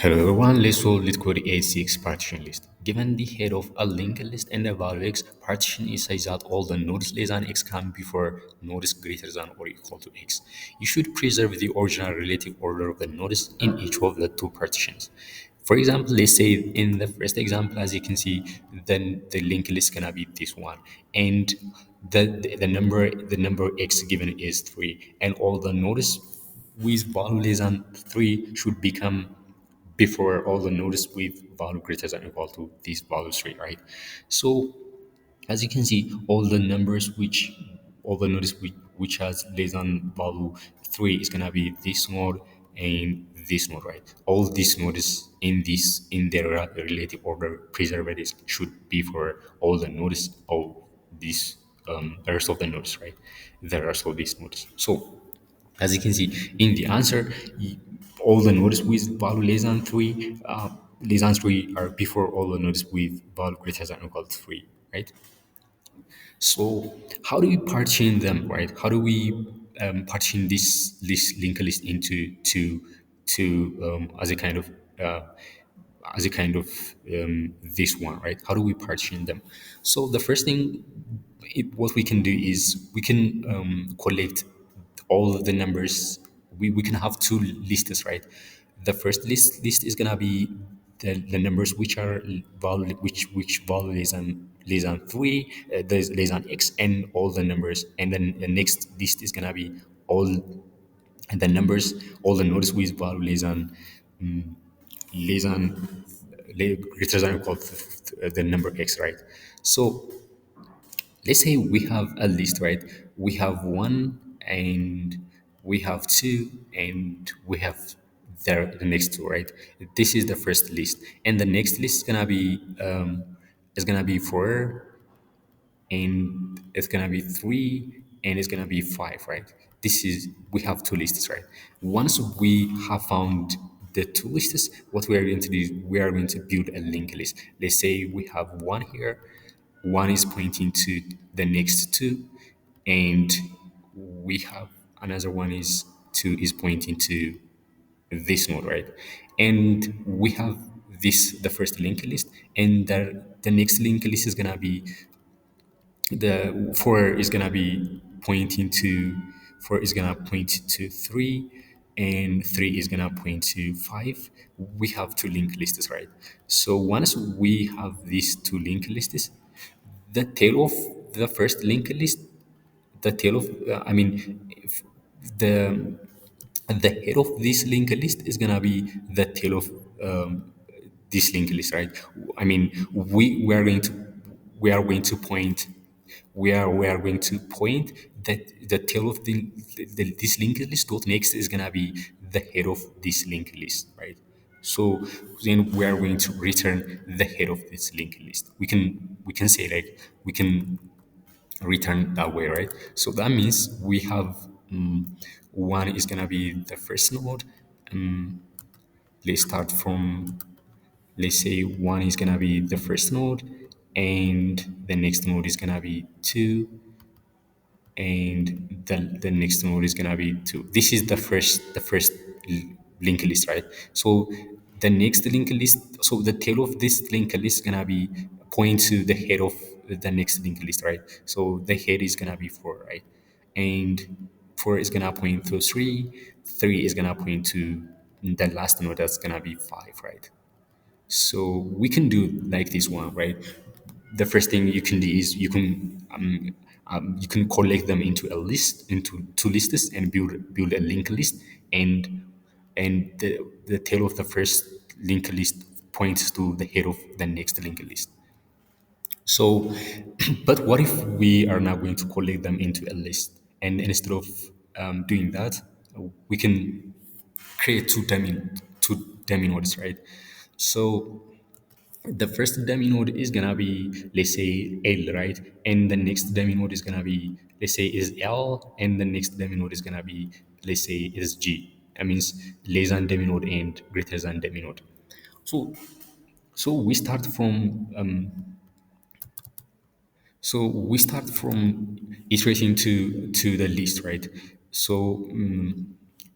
Hello everyone, let's solve Leetcode A6 partition list. Given the head of a linked list and the value x, partition is such that all the nodes less than x come before nodes greater than or equal to x. You should preserve the original relative order of the nodes in each of the two partitions. For example, let's say in the first example, as you can see, then the linked list gonna be this one, and the number x given is 3, and all the nodes with value less than 3 should become before all the nodes with value greater than or equal to this value 3, right? So as you can see, all the nodes which has less than value 3 is gonna be this node and this node, right? All these nodes in their relative order preserved should be for all the nodes of this the rest of the nodes, right? The rest of these nodes. So as you can see in the answer, all the nodes with value less than 3 are before all the nodes with value greater than or equal to 3, right? So how do we partition them, right? How do we partition this linked list into as a kind of uh, this one, right? How do we partition them? So the first thing, what we can do is we can collect all of the numbers. We can have two lists, right? The first list is gonna be the numbers which are value which value less than 3, less than x, and all the numbers, and then the next list is gonna be all the numbers, all the nodes with value less than greater than or equal to the number x, right? So let's say we have a list, right? We have one and we have two and we have the next two, right? This is the first list, and the next list is gonna be four, and it's gonna be three, and it's gonna be five, right? This is we have two lists, right? Once we have found the two lists, what we are going to do is we are going to build a linked list. Let's say we have one here, one is pointing to the next two, and we have another one is pointing to this node, right? And we have this the first linked list, and the next linked list is gonna be the 4 is gonna be pointing to 4 is gonna point to 3, and 3 is gonna point to 5. We have two linked lists, right? So once we have these two linked lists, the tail of the first linked list, the tail of I mean if the the head of this linked list is gonna be the tail of this linked list, right? I mean, we are going to point we are going to point that the tail of this linked list dot next is gonna be the head of this linked list, right? So then we are going to return the head of this linked list. We can say like we can return that way, right? So that means we have one is gonna be the first node. Let's start from, let's say one is gonna be the first node, and the next node is gonna be two, and the next node is gonna be two. This is the first linked list, right? So the next linked list, so the tail of this linked list is gonna be point to the head of the next linked list, right? So the head is gonna be four, right? And four is gonna point to three, three is gonna point to the last node that's gonna be five, right? So we can do like this one, right? The first thing you can do is you can collect them into a list, into two lists, and build a linked list, and the tail of the first linked list points to the head of the next linked list. So, but what if we are now going to collect them into a list, and instead of doing that, we can create two dummy nodes, right? So the first dummy node is gonna be, let's say, L, right? And the next dummy node is gonna be, let's say, is L, and the next dummy node is gonna be, let's say, is G. That means less than dummy node and greater than dummy node. So so we start from iterating to the list, right? So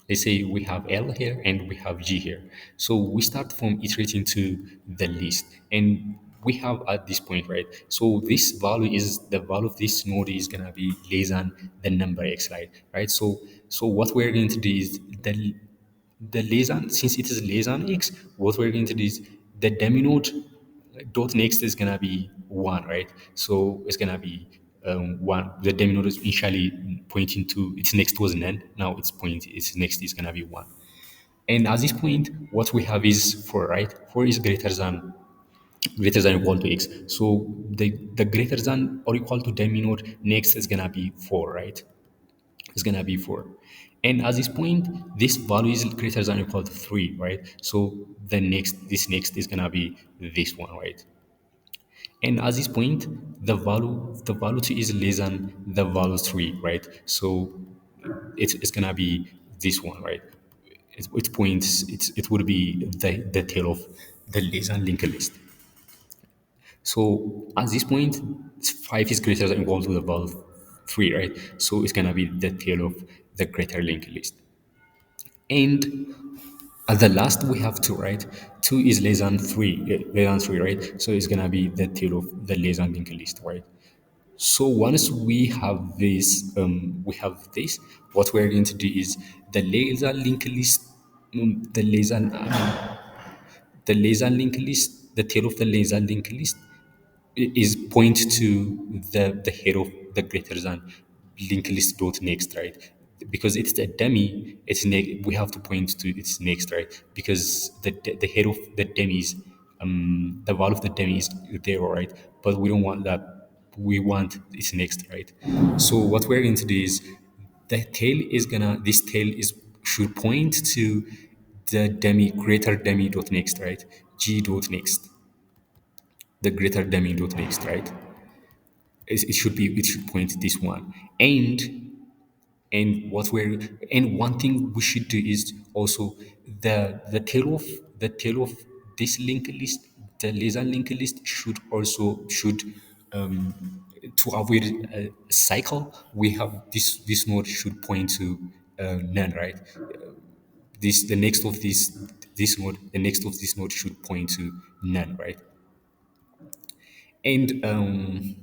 Let's say we have L here and we have G here. So we start from iterating to the list, and we have at this point, right? So this value is the value of this node is gonna be less than the number x, right? So what we're going to do is the less than, since it is less than x, what we're going to do is the dummy node dot next is gonna be one, right? So it's gonna be one. The dummy node is initially pointing to its next was none. Now its next is gonna be one. And at this point, what we have is four, right? Four is greater than or equal to x. So the greater than or equal to dummy node next is gonna be four, right? It's gonna be four. And at this point, this value is greater than or equal to three, right? So this next is gonna be this one, right? And at this point, the value two is less than the value three, right? So it's gonna be this one, right? It points it would be the tail of the less than linked list. So at this point, five is greater than or equal to the value three, right? So it's gonna be the tail of the greater linked list. And at the last we have two, right? Two is less than three, right? So it's gonna be the tail of the less than linked list, right? So once we have this. What we're going to do is the laser link list, the laser, the laser link list, the tail of the laser link list is point to the head of the greater than linked list dot next, right? Because it's a dummy, we have to point to its next, right? Because the head of the dummy is the value of the dummy is there, right? But we don't want that. We want its next, right? So what we're going to do is this tail is should point to the dummy greater dummy dot next, right? G dot next, the greater dummy dot next, right? It should point this one. And one thing we should do is also the tail of this linked list, the laser linked list should to avoid a cycle, we have this node should point to none, right? This the next of this node the next of this node should point to none, right? And um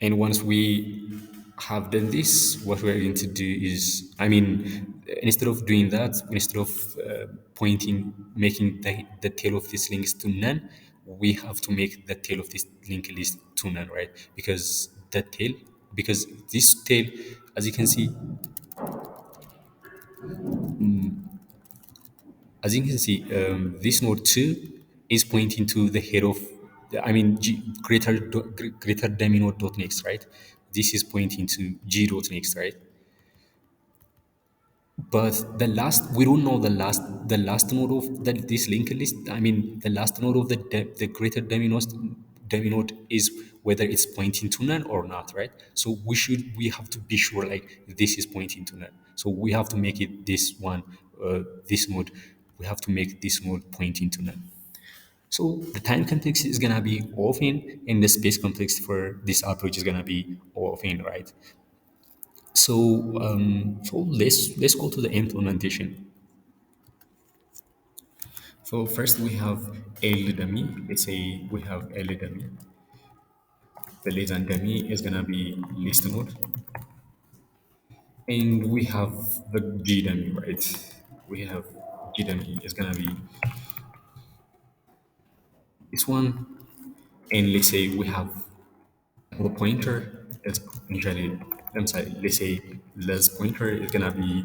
and once we have done this, what we're going to do is, I mean, instead of doing that, instead of making the tail of this link to none, we have to make the tail of this linked list to none, right? Because this tail, as you can see, this node 2 is pointing to the head of, greater dummy node dot next, right? This is pointing to G dot next, right? But we don't know the last node of this linked list. I mean, the last node of the greater dummy node is whether it's pointing to none or not, right? So we have to be sure like this is pointing to none. So we have to make it this node. We have to make this node pointing to none. So the time context is gonna be off-in, and the space context for this approach is gonna be off-in, right? So let's go to the implementation. So first we have a dummy. Let's say we have a dummy. The latent dummy is gonna be list node, and we have the G dummy, right? We have G dummy is gonna be this one, and let's say we have the pointer is initially. I'm sorry. Let's say less pointer is gonna be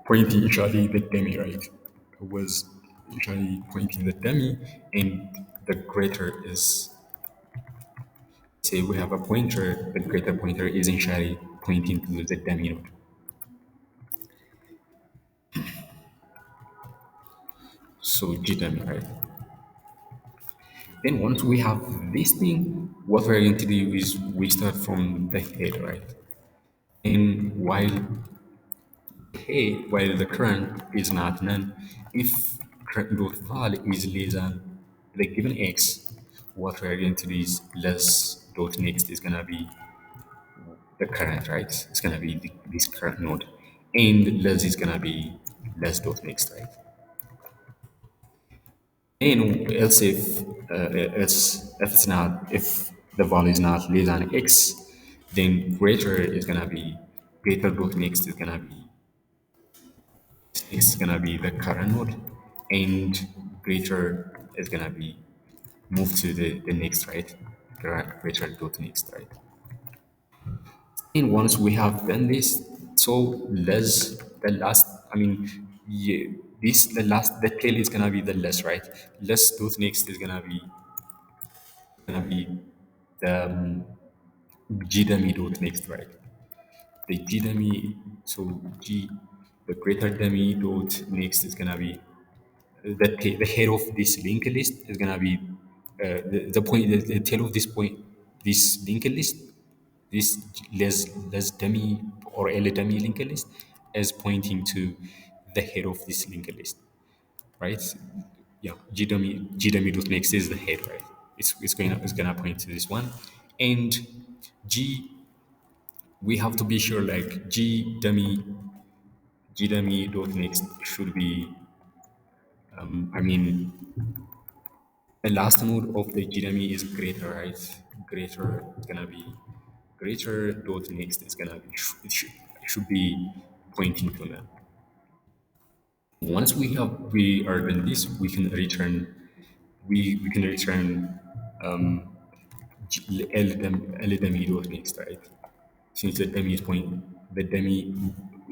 pointing initially the dummy, right? It was initially pointing the dummy, and the greater is, say we have a pointer, the greater pointer is initially pointing to the dummy node. So G dummy, right? Then once we have this thing, what we're going to do is we start from the head, right? And while the current is not none, if current dot val is less than the given x, what we're going to do is less dot next is gonna be the current, right? It's gonna be this current node. and less is gonna be less dot next, right? And else if the value is not less than x, then greater is gonna be greater dot next is gonna be the current node, and greater is gonna be moved to the next, right? Greater dot next, right? And once we have done this, so less the last, I mean, yeah, this the tail is gonna be the less, right? Less dot next is gonna be the g dummy dot next, right? The g dummy, so g, the greater dummy dot next is gonna be the head of this linked list is gonna be the point, the tail of this point, this linked list, this less dummy or L dummy linked list is pointing to the head of this linked list, right? Yeah, g dummy dot next is the head, right? It's gonna point to this one, and g, we have to be sure like g dummy dot next should be, I mean, the last node of the Jirami is greater, right? Greater is gonna be greater dot next is gonna be it should be pointing to them. Once we are done this, we can return we can return L dummy dot next, right? Since the dummy is the dummy,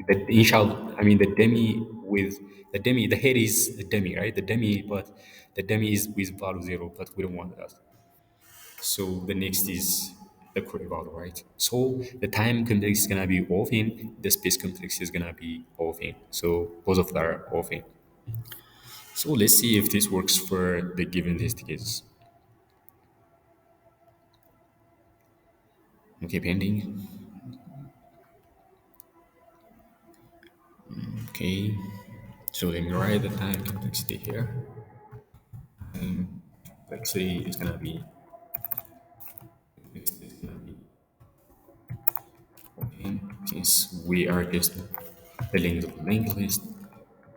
the initial, I mean the dummy with the dummy, the head is the dummy, right? The dummy, but the dummy is with value 0, but we don't want that. So the next is the correct value, right? So the time complex is gonna be open, the space complex is gonna be open. So both of them are open. So let's see if this works for the given test cases. Okay, pending. Okay, so let me write the time complexity here. Let's say it's gonna be okay, since we are just filling the linked list,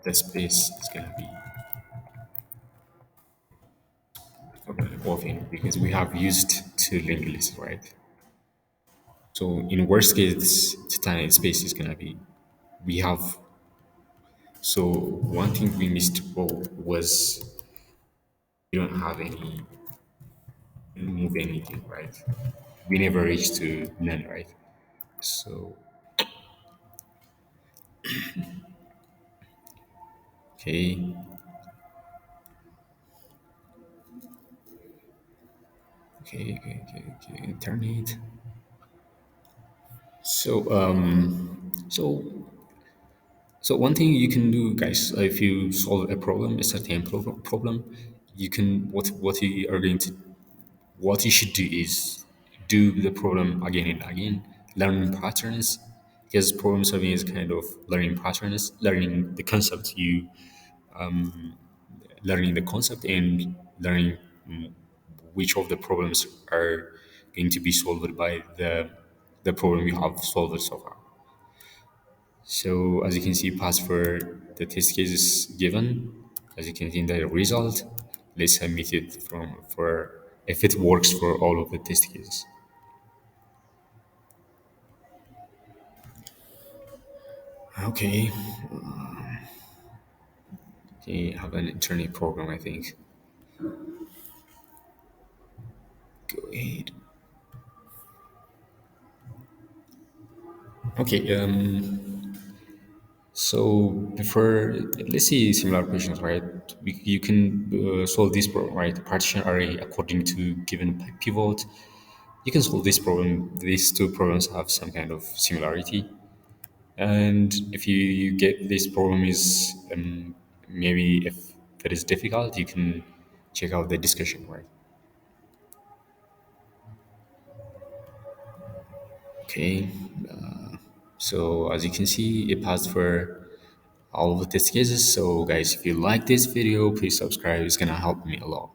the space is gonna be open because we have used two linked lists, right? So in worst case, the time space is gonna be we have. So one thing we missed was we don't have any move anything, right? We never reached to none, right? So okay, okay, internet. So so one thing you can do, guys, if you solve a problem, a certain problem, you can what you are going to what you should do is do the problem again and again, learn patterns, because problem solving is kind of learning patterns, learning the concept, you learning the concept and learning which of the problems are going to be solved by the problem you have solved so far. So as you can see, pass for the test case is given. As you can see in the result, let's submit it from for if it works for all of the test cases. Okay. Okay, have an internet program, I think. Go ahead. Okay. So before let's see similar questions, right? You can solve this problem, right? Partition array according to given pivot. You can solve this problem. These two problems have some kind of similarity. And if you get this problem is maybe if that is difficult, you can check out the discussion, right? Okay. So as you can see, it passed for all of the test cases. So guys, if you like this video, please subscribe. It's gonna help me a lot.